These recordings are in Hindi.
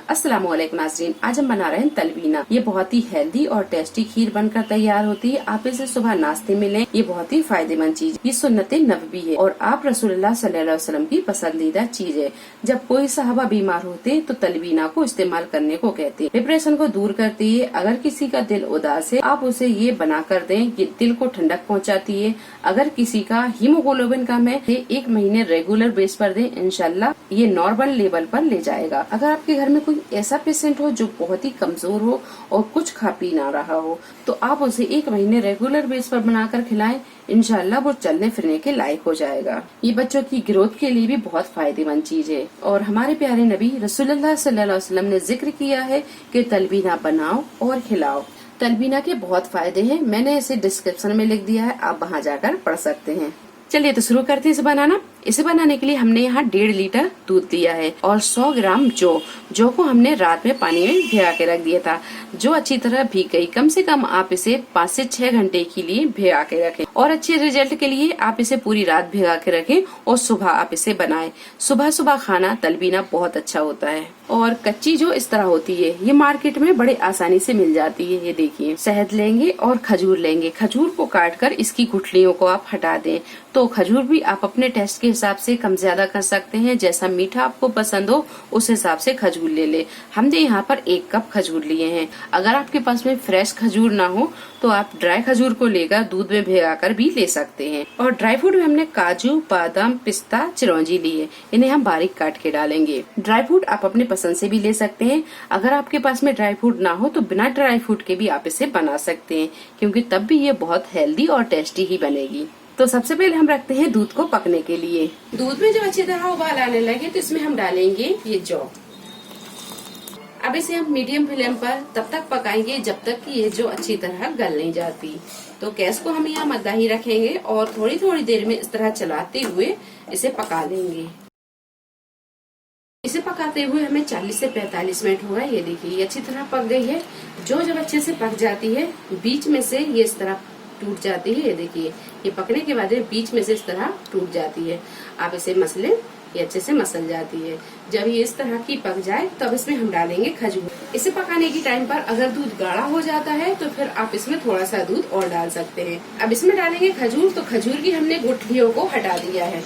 अस्सलामुअलैकुम नाज़रीन, आज हम बना रहे हैं तलबीना। ये बहुत ही हेल्दी और टेस्टी खीर बनकर तैयार होती है। आप इसे सुबह नाश्ते में लें, ये बहुत ही फायदेमंद चीज। ये सुन्नत नबवी है और आप रसूलुल्लाह सल्लल्लाहु अलैहि वसल्लम की पसंदीदा चीज है। जब कोई सहाबा बीमार होते तो तलबीना को इस्तेमाल करने को कहते हैं। डिप्रेशन को दूर करती है। अगर किसी का दिल उदास है, आप उसे ये बना कर दें, ये दिल को ठंडक पहुँचाती है। अगर किसी का हीमोग्लोबिन कम है, 1 महीने रेगुलर बेस पर दें, इंशाल्लाह ये नॉर्मल लेवल पर ले जाएगा। अगर आपके घर में कोई ऐसा पेशेंट हो जो बहुत ही कमजोर हो और कुछ खा पी ना रहा हो, तो आप उसे 1 महीने रेगुलर बेस पर बनाकर खिलाएं, इंशाल्लाह वो चलने फिरने के लायक हो जाएगा। ये बच्चों की ग्रोथ के लिए भी बहुत फायदेमंद चीज है और हमारे प्यारे नबी रसूलुल्लाह सल्लल्लाहु अलैहि वसल्लम ने जिक्र किया है कि तलबीना बनाओ और खिलाओ। तलबीना के बहुत फायदे हैं, मैंने इसे डिस्क्रिप्शन में लिख दिया है, आप वहाँ जाकर पढ़ सकते हैं। चलिए तो शुरू करते हैं इसे बनाना। इसे बनाने के लिए हमने यहाँ 1.5 लीटर दूध लिया है और 100 ग्राम जौ को हमने रात में पानी में भिगा के रख दिया था। जो अच्छी तरह भीग गई। कम से कम आप इसे 5 से 6 घंटे के लिए भिगा के रखें और अच्छे रिजल्ट के लिए आप इसे पूरी रात भिगा के रखें और सुबह आप इसे बनाएं। सुबह सुबह खाना तलबीना बहुत अच्छा होता है और कच्ची जो इस तरह होती है, ये मार्केट में बड़े आसानी से मिल जाती है। ये देखिए, शहद लेंगे और खजूर लेंगे। खजूर को काट कर इसकी गुठलियों को आप हटा दें। तो खजूर भी आप अपने टेस्ट के हिसाब से कम ज्यादा कर सकते हैं। जैसा मीठा आपको पसंद हो उस हिसाब से खजूर ले ले। हमने यहाँ पर 1 कप खजूर लिए हैं। अगर आपके पास में फ्रेश खजूर ना हो तो आप ड्राई खजूर को लेकर दूध में भिगाकर भी ले सकते हैं। और ड्राई फ्रूट में हमने काजू, बादाम, पिस्ता, चिरौंजी लिए। इन्हें हम बारीक काट के डालेंगे। ड्राई फ्रूट आप अपने पसंद से भी ले सकते हैं। अगर आपके पास में ड्राई फ्रूट ना हो तो बिना ड्राई फ्रूट के भी आप इसे बना सकते हैं, क्योंकि तब भी ये बहुत हेल्दी और टेस्टी ही बनेगी। तो सबसे पहले हम रखते हैं दूध को पकने के लिए। दूध में जब अच्छी तरह उबाल आने लगे तो इसमें हम डालेंगे ये जौ। अब इसे हम मीडियम फ्लेम पर तब तक पकाएंगे जब तक कि ये जो अच्छी तरह गल नहीं जाती। तो गैस को हम यहाँ मद्दा ही रखेंगे और थोड़ी थोड़ी देर में इस तरह चलाते हुए इसे पका लेंगे। इसे पकाते हुए हमें 40 से 45 मिनट हो गए। ये देखिए, ये अच्छी तरह पक गई है। जो जब अच्छे से पक जाती है, बीच में से ये इस तरह टूट जाती है। ये देखिए, ये पकने के बाद बीच में से इस तरह टूट जाती है। आप इसे मसलें, ये अच्छे से मसल जाती है। जब ये इस तरह की पक जाए तब इसमें हम डालेंगे खजूर। इसे पकाने की टाइम पर अगर दूध गाढ़ा हो जाता है तो फिर आप इसमें थोड़ा सा दूध और डाल सकते हैं। अब इसमें डालेंगे खजूर। तो खजूर की हमने गुठलियों को हटा दिया है।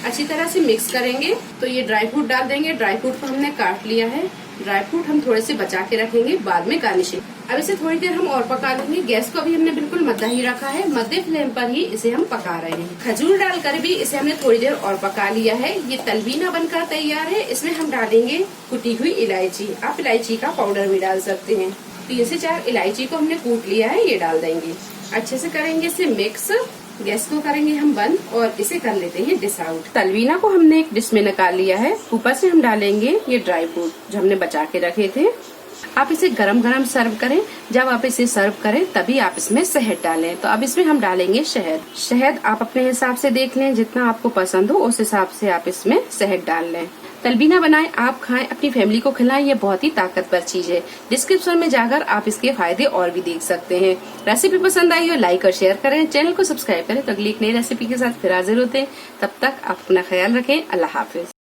अच्छी तरह से मिक्स करेंगे। तो ये ड्राई फ्रूट डाल देंगे। ड्राई फ्रूट को हमने काट लिया है। ड्राई फ्रूट हम थोड़े से बचा के रखेंगे, बाद में गार्निशिंग। अब इसे थोड़ी देर हम और पका लेंगे। गैस को अभी हमने बिल्कुल मद्दा ही रखा है। मध्य फ्लेम पर ही इसे हम पका रहे हैं। खजूर डालकर भी इसे हमने थोड़ी देर और पका लिया है। ये तलबीना बनकर तैयार है। इसमें हम डालेंगे कुटी हुई इलायची। आप इलायची का पाउडर भी डाल सकते हैं। 3 से 4 इलायची को हमने कूट लिया है, ये डाल देंगे। अच्छे से करेंगे इसे मिक्स। गैस को करेंगे हम बंद और इसे कर लेते हैं डिश आउट। तलबीना को हमने एक डिश में निकाल लिया है। ऊपर से हम डालेंगे ये ड्राई फ्रूट जो हमने बचा के रखे थे। आप इसे गरम गरम सर्व करें। जब आप इसे सर्व करें तभी आप इसमें शहद डालें। तो अब इसमें हम डालेंगे शहद। शहद आप अपने हिसाब से देख लें, जितना आपको पसंद हो उस हिसाब से आप इसमें शहद डाल लें। तलबीना बनाएं, आप खाएं, अपनी फैमिली को खिलाएं। ये बहुत ही ताकतवर चीज है। डिस्क्रिप्शन में जाकर आप इसके फायदे और भी देख सकते हैं। रेसिपी पसंद आई हो लाइक और शेयर करें, चैनल को सब्सक्राइब करें। तो अगली एक नई रेसिपी के साथ फिर हाजिर होते हैं। तब तक आप अपना ख्याल रखें। अल्लाह हाफिज।